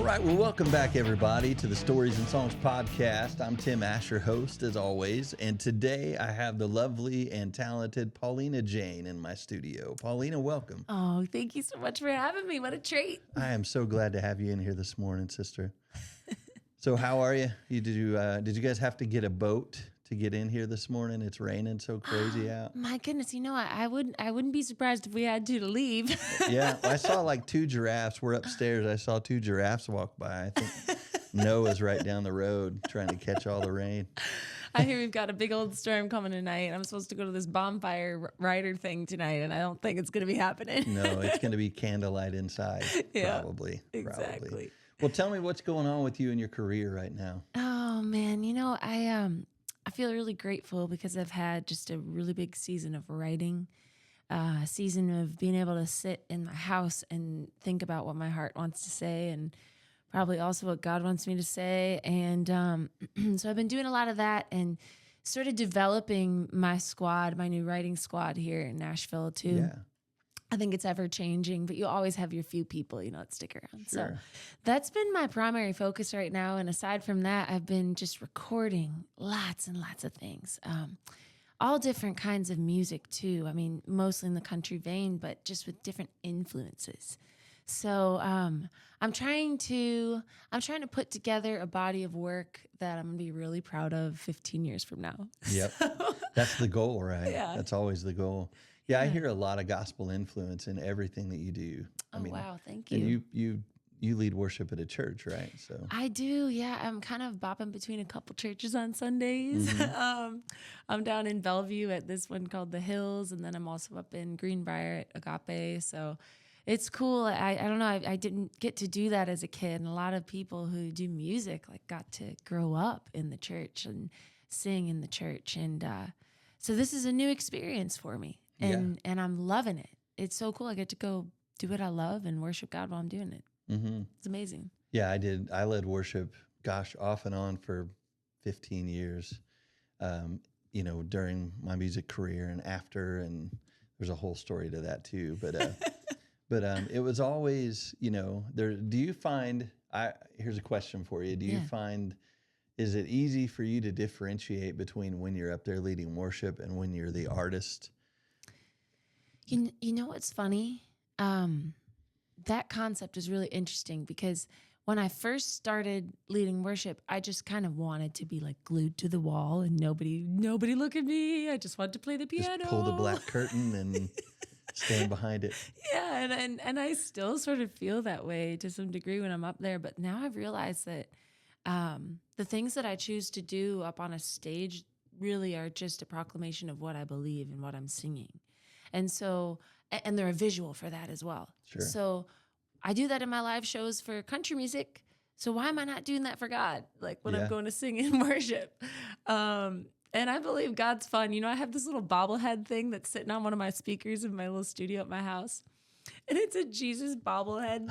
All right, well, welcome back, everybody, to the Stories and Songs podcast. I'm Tim Asher, host, as always, and today I have the lovely and talented Paulina Jayne in my studio. Paulina, welcome. Oh, thank you so much for having me. What a treat. I am so glad to have you in here this morning, sister. So how are you? Did you guys have to get a boat to get in here this morning? It's raining so crazy out. My goodness, I wouldn't be surprised if we had to leave. Yeah, I saw like two giraffes. We're upstairs. I saw two giraffes walk by. I think Noah's right down the road trying to catch all the rain. I hear we've got a big old storm coming tonight. I'm supposed to go to this bonfire rider thing tonight, and I don't think it's going to be happening. No, it's going to be candlelight inside, probably. Exactly. Probably. Well, tell me what's going on with you in your career right now. Oh man, I feel really grateful because I've had just a really big season of writing, a season of being able to sit in my house and think about what my heart wants to say and probably also what God wants me to say. And so I've been doing a lot of that and sort of developing my squad, my new writing squad here in Nashville too. Yeah. I think it's ever changing, but you always have your few people, that stick around. Sure. So that's been my primary focus right now. And aside from that, I've been just recording lots and lots of things, all different kinds of music too. I mean, mostly in the country vein, but just with different influences. So I'm trying to put together a body of work that I'm gonna be really proud of 15 years from now. Yep. That's the goal, right? Yeah. That's always the goal. Yeah, I hear a lot of gospel influence in everything that you do. Wow, thank you. And you lead worship at a church, right? So I do, yeah. I'm kind of bopping between a couple churches on Sundays. Mm-hmm. I'm down in Bellevue at this one called The Hills, and then I'm also up in Greenbrier at Agape. So it's cool. I don't know. I didn't get to do that as a kid, and a lot of people who do music got to grow up in the church and sing in the church, and so this is a new experience for me. And I'm loving it. It's so cool. I get to go do what I love and worship God while I'm doing it. Mm-hmm. It's amazing. Yeah, I did. I led worship, off and on for 15 years, during my music career and after, and there's a whole story to that too. But it was always, do you find, here's a question for you. Do you find, is it easy for you to differentiate between when you're up there leading worship and when you're the artist? You know what's funny? That concept is really interesting because when I first started leading worship, I just kind of wanted to be glued to the wall and nobody look at me. I just wanted to play the piano. Just pull the black curtain and stand behind it. Yeah, and I still sort of feel that way to some degree when I'm up there. But now I've realized that the things that I choose to do up on a stage really are just a proclamation of what I believe and what I'm singing. And so, and they're a visual for that as well. Sure. So I do that in my live shows for country music. So why am I not doing that for God? When I'm going to sing in worship. And I believe God's fun. I have this little bobblehead thing that's sitting on one of my speakers in my little studio at my house. And it's a Jesus bobblehead.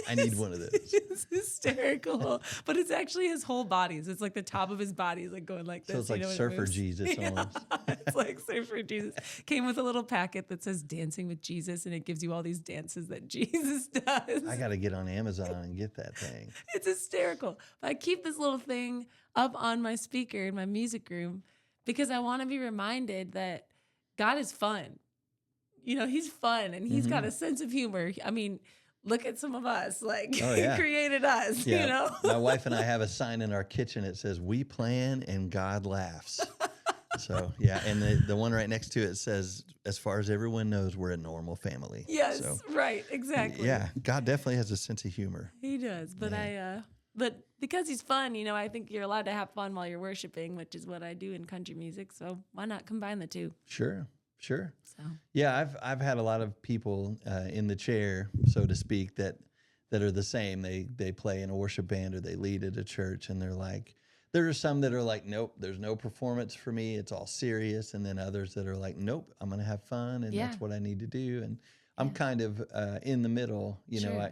I need one of those. It's hysterical. But it's actually his whole body. So it's the top of his body is going like this. So it's like Surfer Jesus almost. It's like Surfer Jesus. Came with a little packet that says Dancing with Jesus, and it gives you all these dances that Jesus does. I got to get on Amazon and get that thing. It's hysterical. But I keep this little thing up on my speaker in my music room because I want to be reminded that God is fun. He's fun and he's got a sense of humor. I mean, look at some of us, He created us, My wife and I have a sign in our kitchen. It says, "We plan and God laughs." So, yeah. And the one right next to it says, "As far as everyone knows, we're a normal family." Yes, right. Exactly. Yeah. God definitely has a sense of humor. He does. But but because he's fun, I think you're allowed to have fun while you're worshiping, which is what I do in country music. So why not combine the two? Sure. So Yeah, I've had a lot of people in the chair, so to speak, that are the same. They play in a worship band or they lead at a church, and there are some that are like, nope, there's no performance for me. It's all serious. And then others that are like, nope, I'm going to have fun, and that's what I need to do. And I'm kind of in the middle.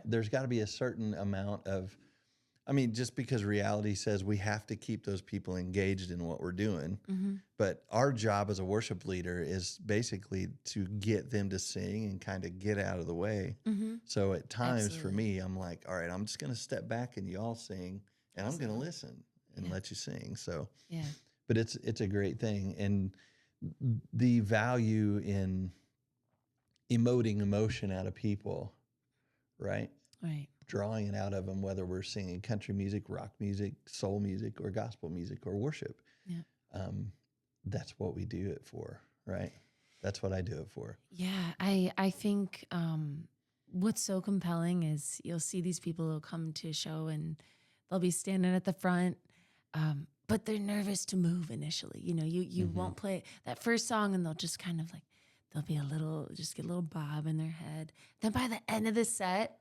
There's got to be a certain amount of I mean, just because reality says we have to keep those people engaged in what we're doing. But our job as a worship leader is basically to get them to sing and kind of get out of the way. So at times for Absolutely. me, I'm like, all right, I'm just going to step back and you all sing and I'm going to listen and Yeah. let you sing. So, Yeah. but it's a great thing. And the value in emoting emotion out of people, right? Right. Drawing it out of them, whether we're singing country music, rock music, soul music, or gospel music, or worship. Yeah. That's what we do it for, right? That's what I do it for. Yeah. I think what's so compelling is you'll see these people who'll come to a show and they'll be standing at the front, but they're nervous to move initially. You know, you won't play that first song and they'll just kind of like, they'll be just get a little bob in their head. Then by the end of the set,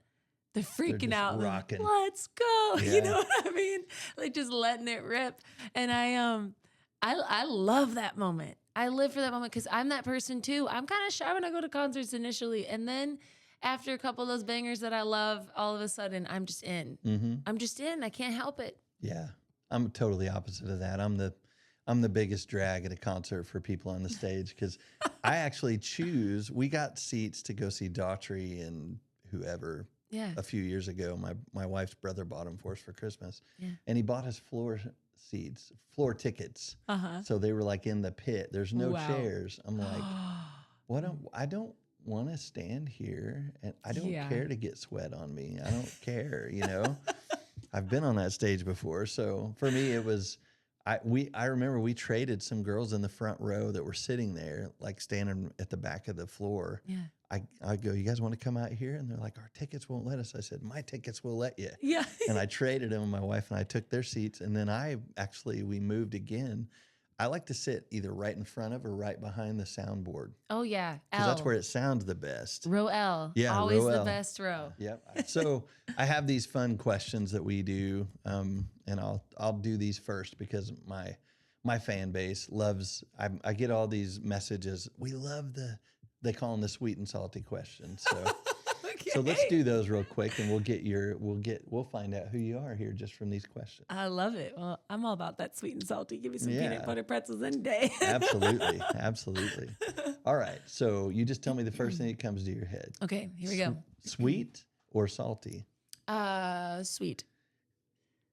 they're freaking just out. They're rocking. like, let's go. Yeah. You know what I mean? Like just letting it rip. And I love that moment. I live for that moment because I'm that person too. I'm kind of shy when I go to concerts initially. And then after a couple of those bangers that I love, all of a sudden I'm just in. I'm just in. I can't help it. Yeah, I'm totally opposite of that. I'm the biggest drag at a concert for people on the stage because I actually choose. We got seats to go see Daughtry and whoever Yeah. a few years ago. My wife's brother bought them for us for Christmas, Yeah. and he bought us floor tickets. So they were like in the pit. There's no Wow. chairs. I'm like, I don't want to stand here, and I don't Yeah. care to get sweat on me. I don't care, you know. I've been on that stage before, so for me it was. I remember we traded some girls in the front row that were sitting there, like standing at the back of the floor. Yeah. I go, you guys want to come out here? And they're like, our tickets won't let us. I said, my tickets will let you. Yeah. And I traded them. My wife and I took their seats. And then we moved again. I like to sit either right in front of or right behind the soundboard. Oh yeah. Because that's where it sounds the best. Row L. Yeah, Always row the L. best row. Yep. So I have these fun questions that we do, and I'll do these first because my fan base loves. I get all these messages. We love they call them the sweet and salty questions. So Okay. so let's do those real quick, and we'll find out who you are here just from these questions. I love it. Well, I'm all about that sweet and salty. Give me some Yeah. peanut butter pretzels any day. Absolutely. All right. So you just tell me the first thing that comes to your head. Okay, here we go. Sweet or salty? Sweet.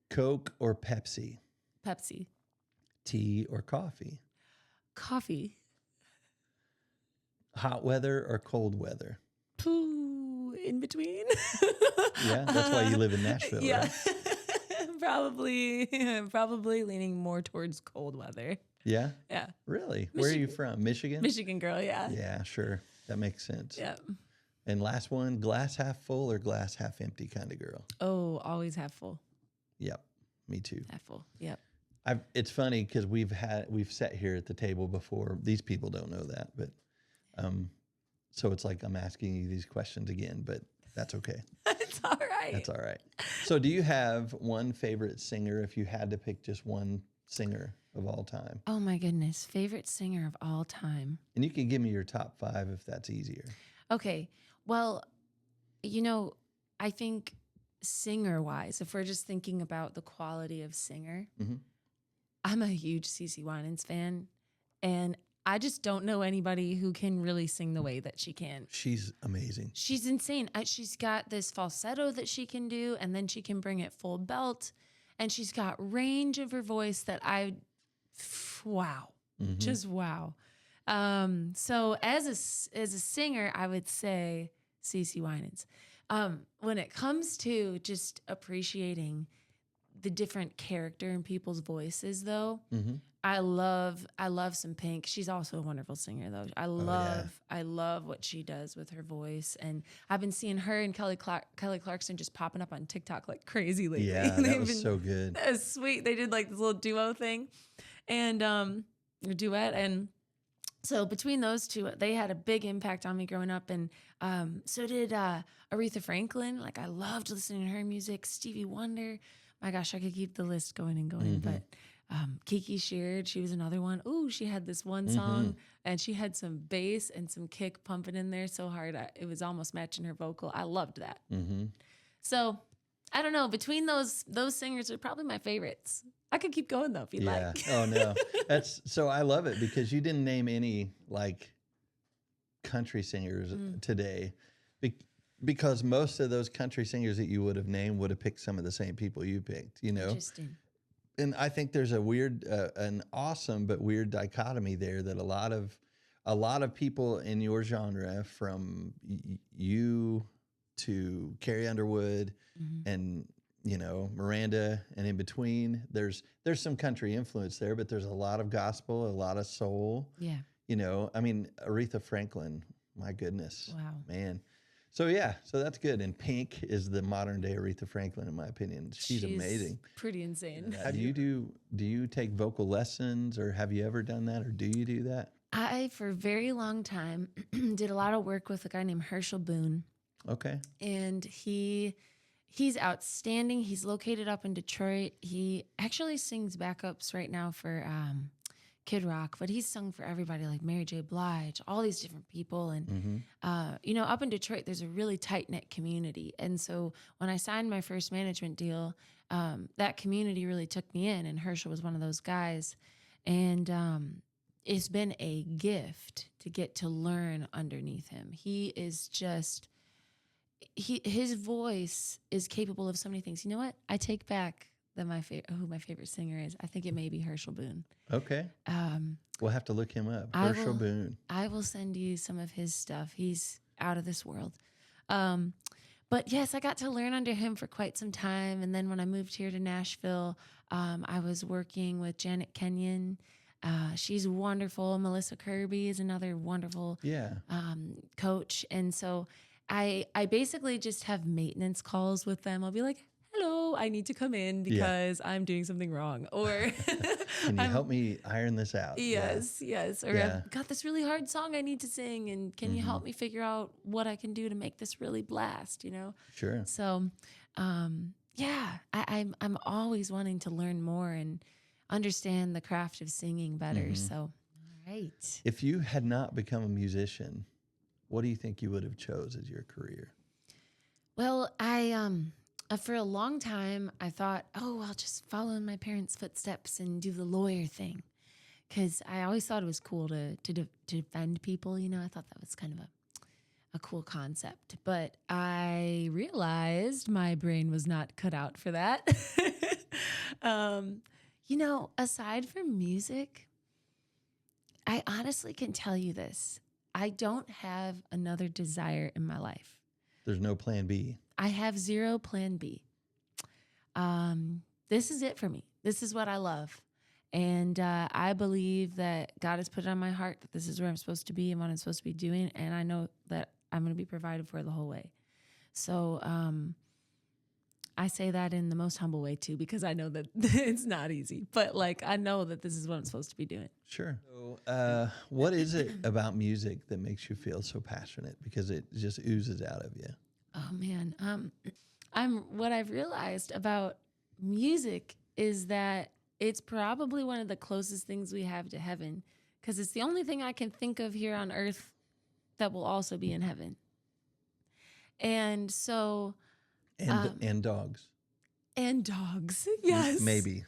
Coke or Pepsi? Pepsi. Tea or coffee? Coffee. Hot weather or cold weather? Pooh, in between. Yeah, that's why you live in Nashville, Yeah. right? Probably leaning more towards cold weather. Yeah? Yeah. Really? Where are you from? Michigan? Michigan girl, yeah. Yeah, sure. That makes sense. Yeah. And last one, glass half full or glass half empty kind of girl? Oh, always half full. Yep, me too. Half full. Yep. It's funny because we've sat here at the table before. These people don't know that, but so it's like I'm asking you these questions again, but that's okay. It's all right. That's all right. So do you have one favorite singer if you had to pick just one singer of all time? Oh my goodness. Favorite singer of all time. And you can give me your top 5 if that's easier. Okay. Well, I think singer wise, if we're just thinking about the quality of singer, I'm a huge CeCe Winans fan. And I just don't know anybody who can really sing the way that she can. She's amazing. She's insane. She's got this falsetto that she can do, and then she can bring it full belt. And she's got range of her voice that wow. Just wow. So as a singer, I would say CeCe Winans. When it comes to just appreciating the different character in people's voices, though, I love some Pink. She's also a wonderful singer, though. I love what she does with her voice, and I've been seeing her and Kelly Clarkson just popping up on TikTok like crazy lately. Yeah, that was so good. That was sweet. They did like this little duo thing, and a duet, and so between those two, they had a big impact on me growing up, and so did Aretha Franklin. Like I loved listening to her music. Stevie Wonder. My gosh, I could keep the list going and going, but. Kiki Sheard, she was another one. Ooh, she had this one song and she had some bass and some kick pumping in there so hard. It was almost matching her vocal. I loved that. So I don't know. Between those singers are probably my favorites. I could keep going though if you'd Yeah. like. Oh no. That's so I love it because you didn't name any like country singers today. Be- because most of those country singers that you would have named would have picked some of the same people you picked, you know? Interesting. And I think there's a weird, an awesome but weird dichotomy there that a lot of people in your genre, from you to Carrie Underwood, Mm-hmm. and you know Miranda, and in between, there's some country influence there, but there's a lot of gospel, a lot of soul. Yeah. You know, I mean, Aretha Franklin, my goodness, Wow. man. So yeah, so that's good. And Pink is the modern day Aretha Franklin, in my opinion. She's amazing. Pretty insane. Have you do you take vocal lessons, or have you ever done that, or do you do that? I, for a very long time, did a lot of work with a guy named Herschel Boone, Okay. and he's outstanding. He's located up in Detroit. He actually sings backups right now for Kid Rock, but he's sung for everybody like Mary J. Blige, all these different people. And, you know, up in Detroit, there's a really tight knit community. And so when I signed my first management deal, that community really took me in, and Herschel was one of those guys. And it's been a gift to get to learn underneath him. He is just, his voice is capable of so many things. You know what? I take back who my favorite singer is. I think it may be Herschel Boone. Okay. We'll have to look him up. I Herschel will- Boone. I will send you some of his stuff. He's out of this world. But yes, I got to learn under him for quite some time. And then when I moved here to Nashville, I was working with Janet Kenyon. She's wonderful. Melissa Kirby is another wonderful Yeah. coach. And so I basically just have maintenance calls with them. I'll be like, hello, I need to come in because I'm doing something wrong. Or Can you help me iron this out? yes. Or Yeah. I've got this really hard song I need to sing, and can you help me figure out what I can do to make this really blast, you know? Sure. So, I'm always wanting to learn more and understand the craft of singing better. So, all right. If you had not become a musician, what do you think you would have chose as your career? Well, for a long time, I thought, oh, I'll just follow in my parents' footsteps and do the lawyer thing, because I always thought it was cool to defend people. You know, I thought that was kind of a cool concept. But I realized my brain was not cut out for that. You know, aside from music, I honestly can tell you this. I don't have another desire in my life. There's no plan B. I have zero plan B. This is it for me. This is what I love. And I believe that God has put it on my heart that this is where I'm supposed to be and what I'm supposed to be doing. And I know that I'm going to be provided for the whole way. So I say that in the most humble way too, because I know that it's not easy. But like, I know that this is what I'm supposed to be doing. Sure. So, what is it about music that makes you feel so passionate? Because it just oozes out of you. Oh man. What I've realized about music is that it's probably one of the closest things we have to heaven, because it's the only thing I can think of here on earth that will also be in heaven. And so, And dogs. and dogs. Yes. Maybe.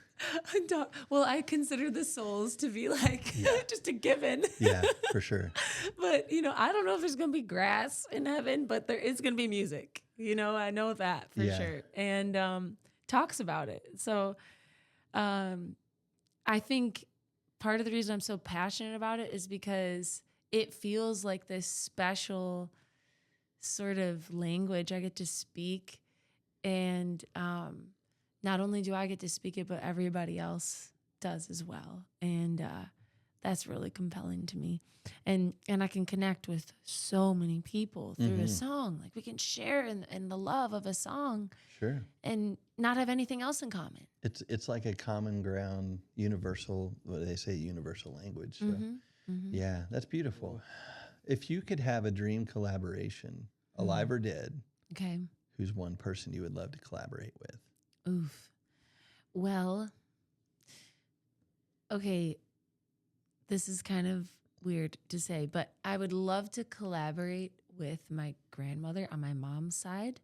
Well, I consider the souls to be like just a given. Yeah, for sure. But, you know, I don't know if there's going to be grass in heaven, but there is going to be music. You know, I know that for sure. And talks about it. So I think part of the reason I'm so passionate about it is because it feels like this special sort of language I get to speak. And not only do I get to speak it, but everybody else does as well. And that's really compelling to me. And I can connect with so many people through a song. Like we can share in the love of a song. Sure. And not have anything else in common. It's like a common ground, universal, what do they say, universal language. So, yeah, that's beautiful. If you could have a dream collaboration, alive or dead, Okay. who's one person you would love to collaborate with? Oof. Well, okay, this is kind of weird to say, but I would love to collaborate with my grandmother on my mom's side.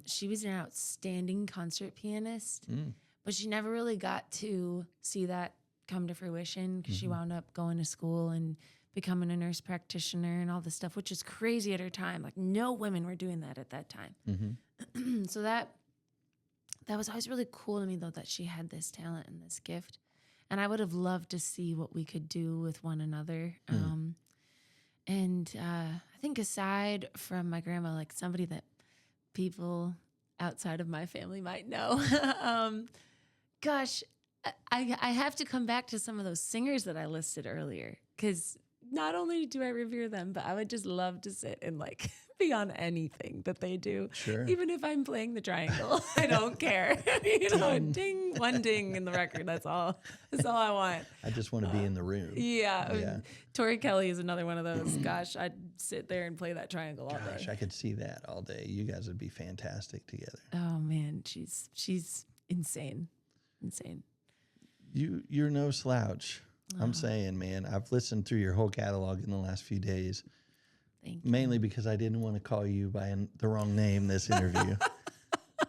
She was an outstanding concert pianist, Mm. but she never really got to see that come to fruition because she Mhm. wound up going to school and becoming a nurse practitioner and all this stuff, which is crazy at her time. Like no women were doing that at that time. Mhm. So that was always really cool to me, though, that she had this talent and this gift. And I would have loved to see what we could do with one another. Mm. I think aside from my grandma, like somebody that people outside of my family might know, gosh, I have to come back to some of those singers that I listed earlier because not only do I revere them, but I would just love to sit and like be on anything that they do. Sure. Even if I'm playing the triangle, I don't care. Ding, one ding in the record. That's all. That's all I want. I just want to be in the room. Yeah. Tori Kelly is another one of those. Gosh, I'd sit there and play that triangle all Gosh, day. I could see that all day. You guys would be fantastic together. Oh man, she's insane. Insane. You're no slouch. I'm saying, man, I've listened through your whole catalog in the last few days, Thank you. mainly because I didn't want to call you by the wrong name this interview.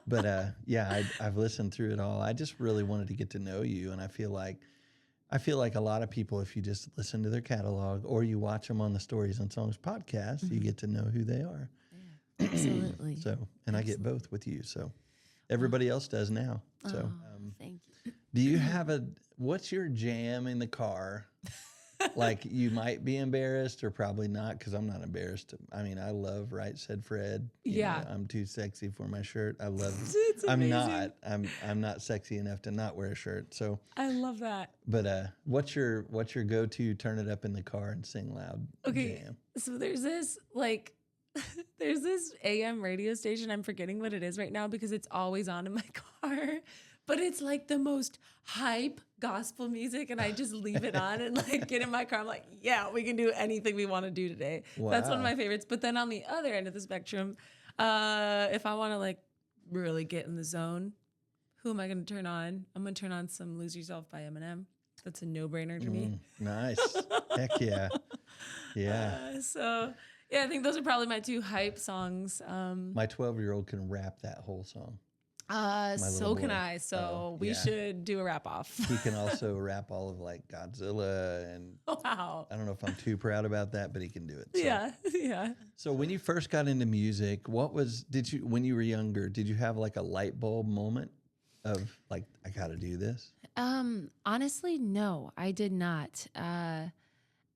But yeah, I've listened through it all. I just really wanted to get to know you, and I feel like a lot of people, if you just listen to their catalog or you watch them on the Stories and Songs podcast, you get to know who they are. Yeah, absolutely. So, and I get both with you. So, everybody else does now. So, Thank you. do you have what's your jam in the car? Like you might be embarrassed or probably not, because I'm not embarrassed. I mean, I love Right Said Fred. You know, I'm too sexy for my shirt. I love It's I'm amazing. not. I'm not sexy enough to not wear a shirt. So, I love that. but what's your go-to turn it up in the car and sing loud jam? So there's this there's this AM radio station. I'm forgetting what it is right now because it's always on in my car. But it's like the most hype gospel music, and I just leave it on and like get in my car. I'm like, yeah, we can do anything we want to do today. That's one of Wow. my favorites. But then on the other end of the spectrum, if I want to like really get in the zone, who am I going to turn on? I'm going to turn on some "Lose Yourself" by Eminem. That's a no-brainer to me. Nice. Heck yeah. Yeah. So yeah, I think those are probably my two hype songs. My 12-year-old can rap that whole song. So little can boy. I. So we yeah. should do a wrap off. He can also rap all of like Godzilla, and Wow. I don't know if I'm too proud about that, but he can do it. So. Yeah. So when you first got into music, when you were younger, did you have like a light bulb moment of like, I got to do this? Honestly, no, I did not.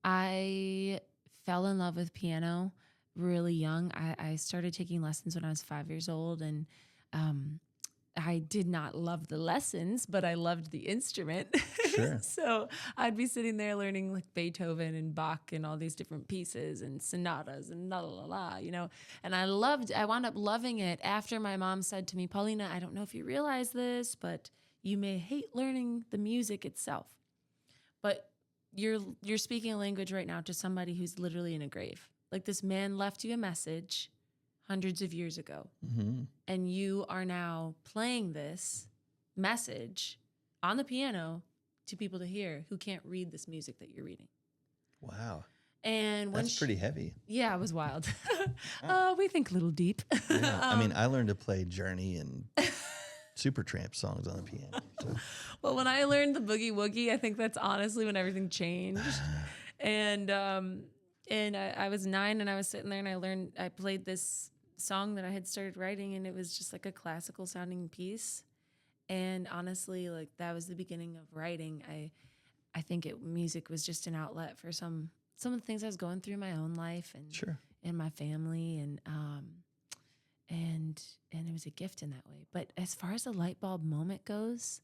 I fell in love with piano really young. I started taking lessons when I was 5 years old, and I did not love the lessons, but I loved the instrument. Sure. So I'd be sitting there learning like Beethoven and Bach and all these different pieces and sonatas and la la la, you know. And I wound up loving it after my mom said to me, Paulina, I don't know if you realize this, but you may hate learning the music itself. But you're speaking a language right now to somebody who's literally in a grave. Like this man left you a message hundreds of years ago. Mm-hmm. And you are now playing this message on the piano to people to hear who can't read this music that you're reading. Wow. And when That's pretty heavy. Yeah, it was wild. We think a little deep. Yeah. I mean, I learned to play Journey and Supertramp songs on the piano. So. Well, when I learned the boogie woogie, I think that's honestly when everything changed. And I was 9 and I was sitting there and I played this song that I had started writing, and it was just like a classical sounding piece. And honestly, like that was the beginning of writing. I think music was just an outlet for some of the things I was going through in my own life and Sure. in my family, and it was a gift in that way. But as far as the light bulb moment goes,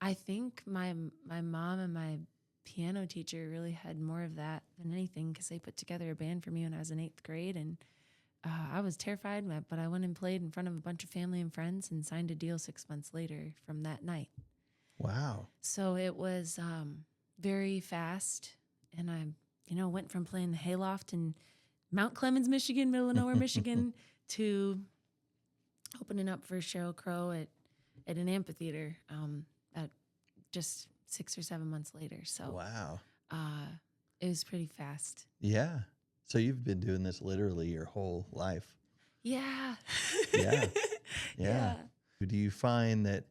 I think my mom and my piano teacher really had more of that than anything, because they put together a band for me when I was in 8th grade, and I was terrified, but I went and played in front of a bunch of family and friends and signed a deal 6 months later from that night. Wow. So it was very fast, and I, went from playing the hayloft in Mount Clemens, Michigan, middle of nowhere, Michigan, to opening up for Sheryl Crow at an amphitheater just 6 or 7 months later. So Wow. it was pretty fast. Yeah. So you've been doing this literally your whole life. Yeah. Yeah. Yeah. Do you find that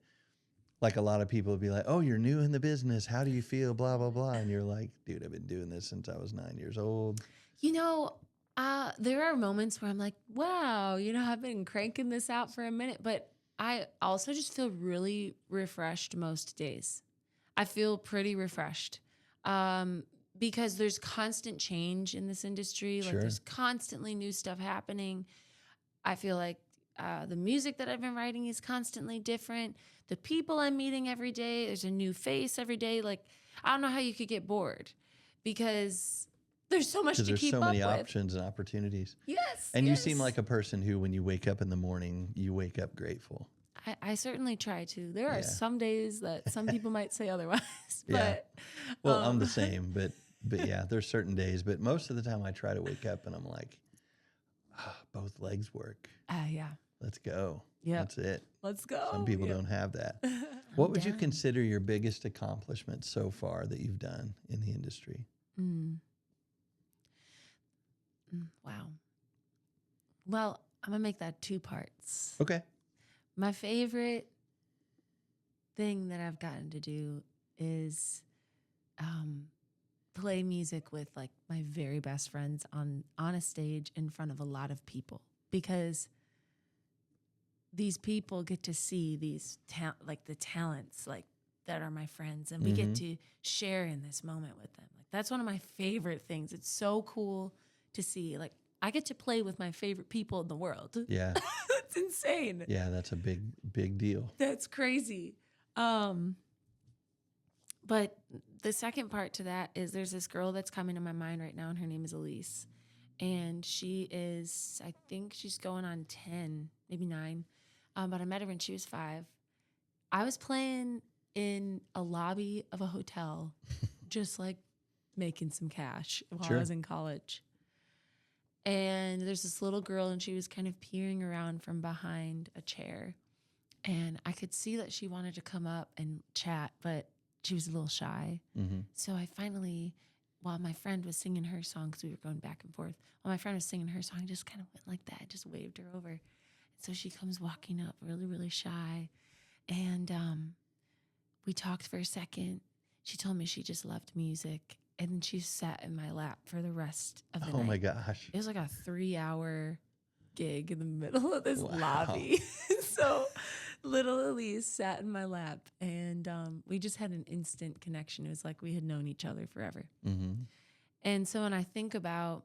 like a lot of people would be like, oh, you're new in the business. How do you feel? Blah, blah, blah. And you're like, dude, I've been doing this since I was 9 years old. You know, there are moments where I'm like, wow, I've been cranking this out for a minute, but I also just feel really refreshed most days. I feel pretty refreshed because there's constant change in this industry. Like Sure. there's constantly new stuff happening. I feel like the music that I've been writing is constantly different. The people I'm meeting every day, there's a new face every day. Like, I don't know how you could get bored because there's so much to Because keep there's so up many with. options and opportunities. Yes. And you yes. seem like a person who, when you wake up in the morning, you wake up grateful. I certainly try to. There are Yeah. some days that some people might say otherwise. Yeah. But, Well, I'm the same, but yeah, there's certain days. But most of the time I try to wake up and I'm like, both legs work. Yeah. Let's go. Yep. That's it. Let's go. Some people Yep. don't have that. I'm What would you down. consider your biggest accomplishment so far that you've done in the industry? Wow. Well, I'm going to make that 2 parts. Okay. My favorite thing that I've gotten to do is play music with like my very best friends on a stage in front of a lot of people, because these people get to see these like the talents like that are my friends, and we get to share in this moment with them. Like that's one of my favorite things. It's so cool to see. Like I get to play with my favorite people in the world. Yeah. That's insane. Yeah, that's a big deal. That's crazy. But the second part to that is there's this girl that's coming to my mind right now, and her name is Elise. And she is, I think she's going on 10, maybe 9. But I met her when she was 5. I was playing in a lobby of a hotel, just like making some cash while Sure. I was in college. And there's this little girl, and she was kind of peering around from behind a chair. And I could see that she wanted to come up and chat, but she was a little shy. So I finally, while my friend was singing her song, because we were going back and forth, while my friend was singing her song, I just kind of went like that, just waved her over. And so she comes walking up, really, really shy. And we talked for a second. She told me she just loved music. And then she sat in my lap for the rest of the night. Oh my gosh. It was like a 3-hour gig in the middle of this Wow. lobby. So little Elise sat in my lap, and we just had an instant connection. It was like we had known each other forever. And so when I think about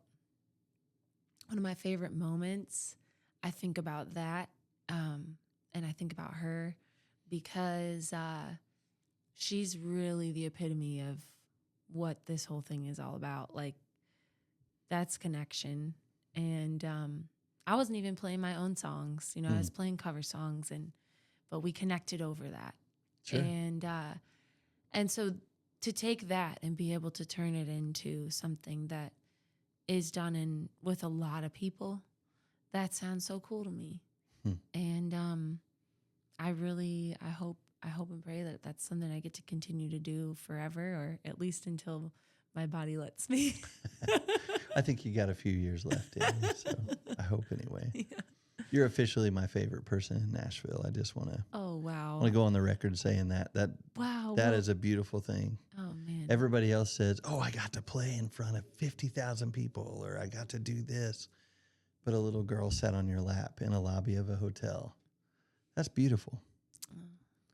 one of my favorite moments, I think about that, and I think about her because she's really the epitome of what this whole thing is all about. Like, that's connection. And I wasn't even playing my own songs. I was playing cover songs, but we connected over that. Sure. And so to take that and be able to turn it into something that is done with a lot of people, that sounds so cool to me. And I hope and pray that that's something I get to continue to do forever, or at least until my body lets me. I think you got a few years left in you, so I hope anyway. Yeah. You're officially my favorite person in Nashville. I just want to Oh, wow. go on the record saying that. Wow. That is a beautiful thing. Oh, man. Everybody else says, oh, I got to play in front of 50,000 people, or I got to do this. But a little girl sat on your lap in a lobby of a hotel. That's beautiful.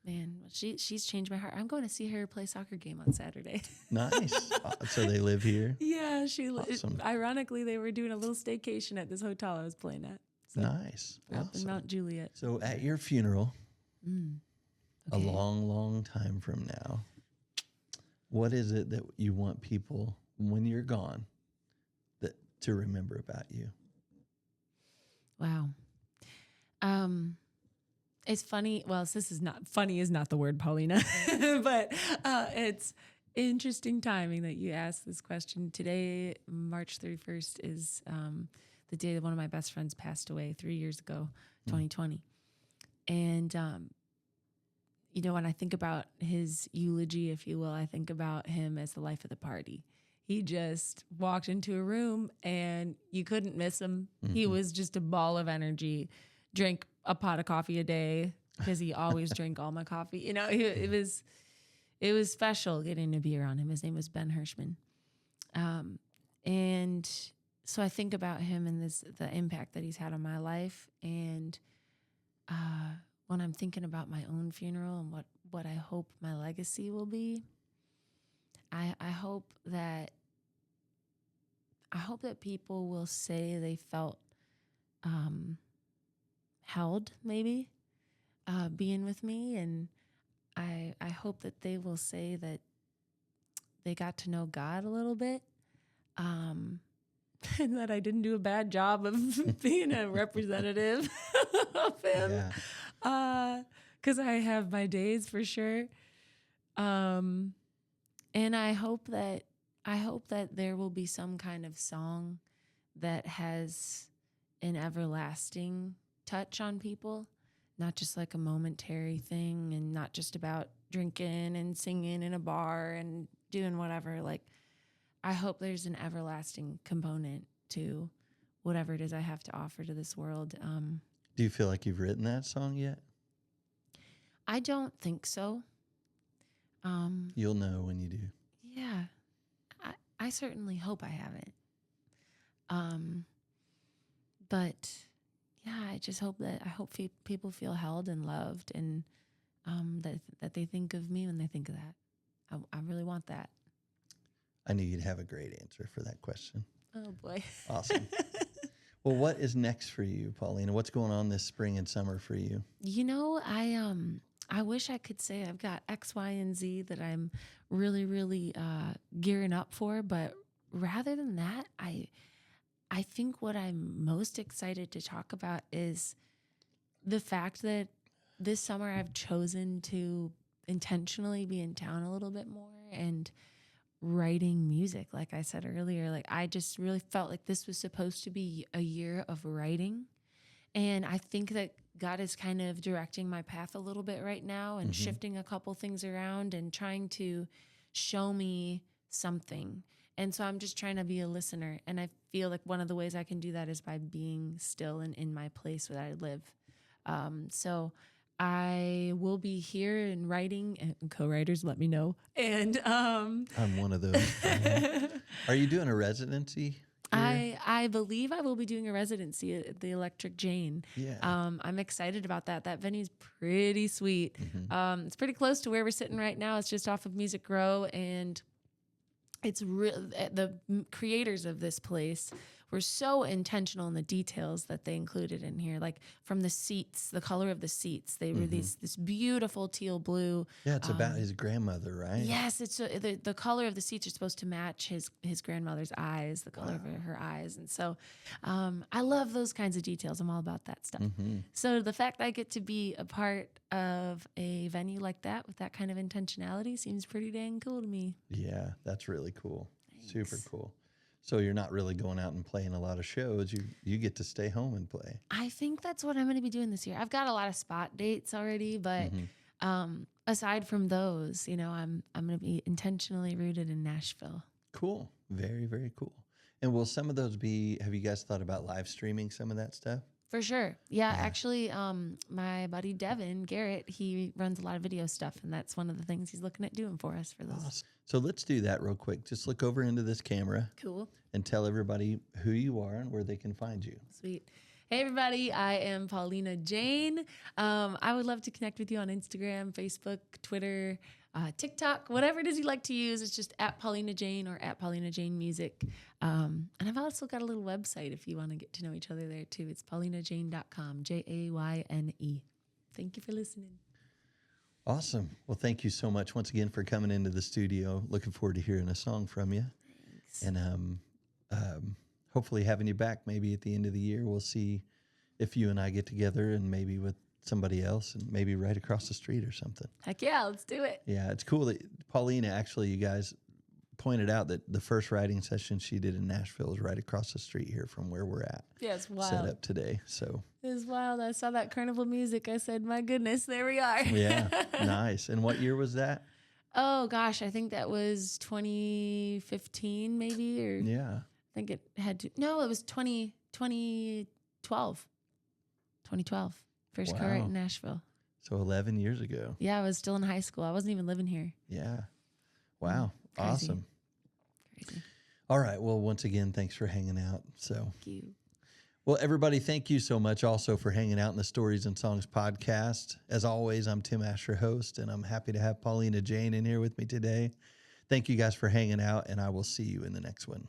Man, she's changed my heart. I'm going to see her play soccer game on Saturday. Nice. So they live here? Yeah, Awesome. Ironically, they were doing a little staycation at this hotel I was playing at. So Nice. up in Awesome. Mount Juliet. So at your funeral, a Okay. long, long time from now, what is it that you want people, when you're gone, to remember about you? Wow. It's funny. Well, this is not funny is not the word, Paulina, but it's interesting timing that you asked this question. Today, March 31st, is the day that one of my best friends passed away 3 years ago, 2020. And, when I think about his eulogy, if you will, I think about him as the life of the party. He just walked into a room and you couldn't miss him. He was just a ball of energy, drank a pot of coffee a day because he always drank all my coffee. You know, it was special getting to be around him. His name was Ben Hirschman. And so I think about him and the impact that he's had on my life. And when I'm thinking about my own funeral and what I hope my legacy will be, I hope that people will say they felt held, maybe, being with me. And I hope that they will say that they got to know God a little bit, and that I didn't do a bad job of being a representative of him. Yeah. Because I have my days for sure. And I hope that there will be some kind of song that has an everlasting touch on people, not just like a momentary thing, and not just about drinking and singing in a bar and doing whatever. Like, I hope there's an everlasting component to whatever it is I have to offer to this world. Do you feel like you've written that song yet? I don't think so. You'll know when you do. Yeah, I certainly hope I haven't. But yeah, I just hope people feel held and loved, and that they think of me when they think of that. I really want that. I knew you'd have a great answer for that question. Oh boy. Awesome. Well, what is next for you, Paulina? What's going on this spring and summer for you? You know, I wish I could say I've got X, Y, and Z that I'm really, really gearing up for, but rather than that, I think what I'm most excited to talk about is the fact that this summer I've chosen to intentionally be in town a little bit more and writing music. Like I said earlier, like I just really felt like this was supposed to be a year of writing. And I think that God is kind of directing my path a little bit right now and shifting a couple things around and trying to show me something. And so I'm just trying to be a listener. And I feel like one of the ways I can do that is by being still and in my place where I live. So I will be here and writing, and co-writers, let me know. And I'm one of those. Are you doing a residency here? I believe I will be doing a residency at the Electric Jane. Yeah. I'm excited about that. That venue's pretty sweet. It's pretty close to where we're sitting right now. It's just off of Music Row, and it's the creators of this place were so intentional in the details that they included in here, like from the seats, the color of the seats. They were this beautiful teal blue. Yeah, it's about his grandmother, right? Yes, it's the color of the seats are supposed to match his grandmother's eyes, the color of her eyes, and so I love those kinds of details. I'm all about that stuff. So the fact that I get to be a part of a venue like that with that kind of intentionality seems pretty dang cool to me. Yeah, that's really cool. Thanks. Super cool. So you're not really going out and playing a lot of shows. You get to stay home and play. I think that's what I'm going to be doing this year. I've got a lot of spot dates already, but aside from those, you know, I'm going to be intentionally rooted in Nashville. Cool. Very, very cool. And will some of those be, have you guys thought about live streaming some of that stuff? For sure. Yeah, actually, my buddy Devin Garrett, he runs a lot of video stuff, and that's one of the things he's looking at doing for us for those. Awesome. So let's do that real quick. Just look over into this camera. Cool. And tell everybody who you are and where they can find you. Sweet. Hey, everybody. I am Paulina Jayne. I would love to connect with you on Instagram, Facebook, Twitter, TikTok, whatever it is you like to use. It's just at Paulina Jayne or at Paulina Jayne Music. And I've also got a little website if you want to get to know each other there too. It's paulinajayne.com, Jayne. Thank you for listening. Awesome. Well, thank you so much once again for coming into the studio. Looking forward to hearing a song from you. Thanks. And hopefully having you back maybe at the end of the year. We'll see if you and I get together and maybe with somebody else and maybe right across the street or something. Heck yeah, let's do it. Yeah, it's cool that Paulina, actually, you guys pointed out that the first writing session she did in Nashville is right across the street here from where we're at. Yeah, it's wild. Set up today. So It was wild. I saw that Carnival Music. I said, my goodness, there we are. yeah, nice. And what year was that? Oh, gosh, I think that was 2015 maybe, or Yeah. I think it had to. No, it was 2012. 2012. First co-write Wow. in Nashville. So 11 years ago. Yeah, I was still in high school. I wasn't even living here. Yeah. Wow. Crazy. Awesome. Crazy. All right. Well, once again, thanks for hanging out. So, Thank you. well, everybody, thank you so much also for hanging out in the Stories and Songs podcast. As always, I'm Tim Asher, host, and I'm happy to have Paulina Jayne in here with me today. Thank you guys for hanging out, and I will see you in the next one.